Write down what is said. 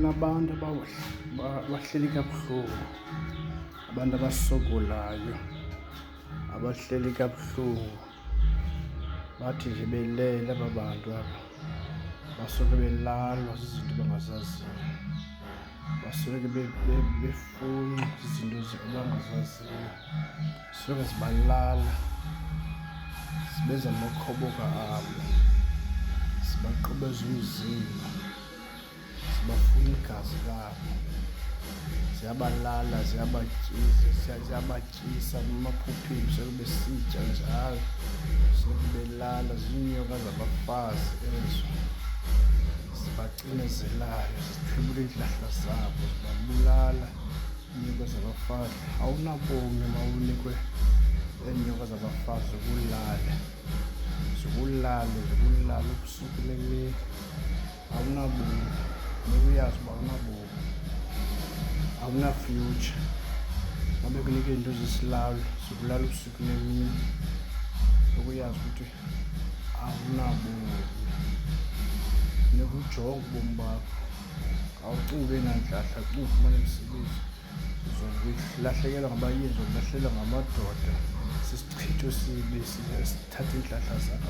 kunabantu abahleli kabuhlungu, abantu abasokolayo, abahleli kabuhlungu. Bathi nje belele aba bantu aba, basuke belalwa zizinto abangazaziyo, basuke befunwa izinto abangazaziyo, zisuke zibalala, zibenza amakhoboka abo, zibaqubeza umzimba, zibafuna igazi labo, ziyabalala, ziyabatyisa emaphupheni, bisuke besitya njalo, bisuke belala. Ziinyoka zabafazi ezo zibacinezelayo, zithwebula iintlahla zabo, zibabulala iinyoka zabafazi. Awunabomi mawunikwe iinyoka zabafazi zibulale ubusuku nemini. Awunabomi, funeka uyazi uba awunabomi, awuna-future. Xa bekunike iinto zesilalwa zibulala ubusuku nemini, funeka uyazi ukuthi awunabomi. Funeka ujonge ubomi bakho, awucingi ube nantlahla, ucinge ufumane umsebenzi. Uzokulahlekelwa ngabayenzi, uzokulahlekelwa ngamadoda, sisichitho esibi sithatha iintlahla zakho.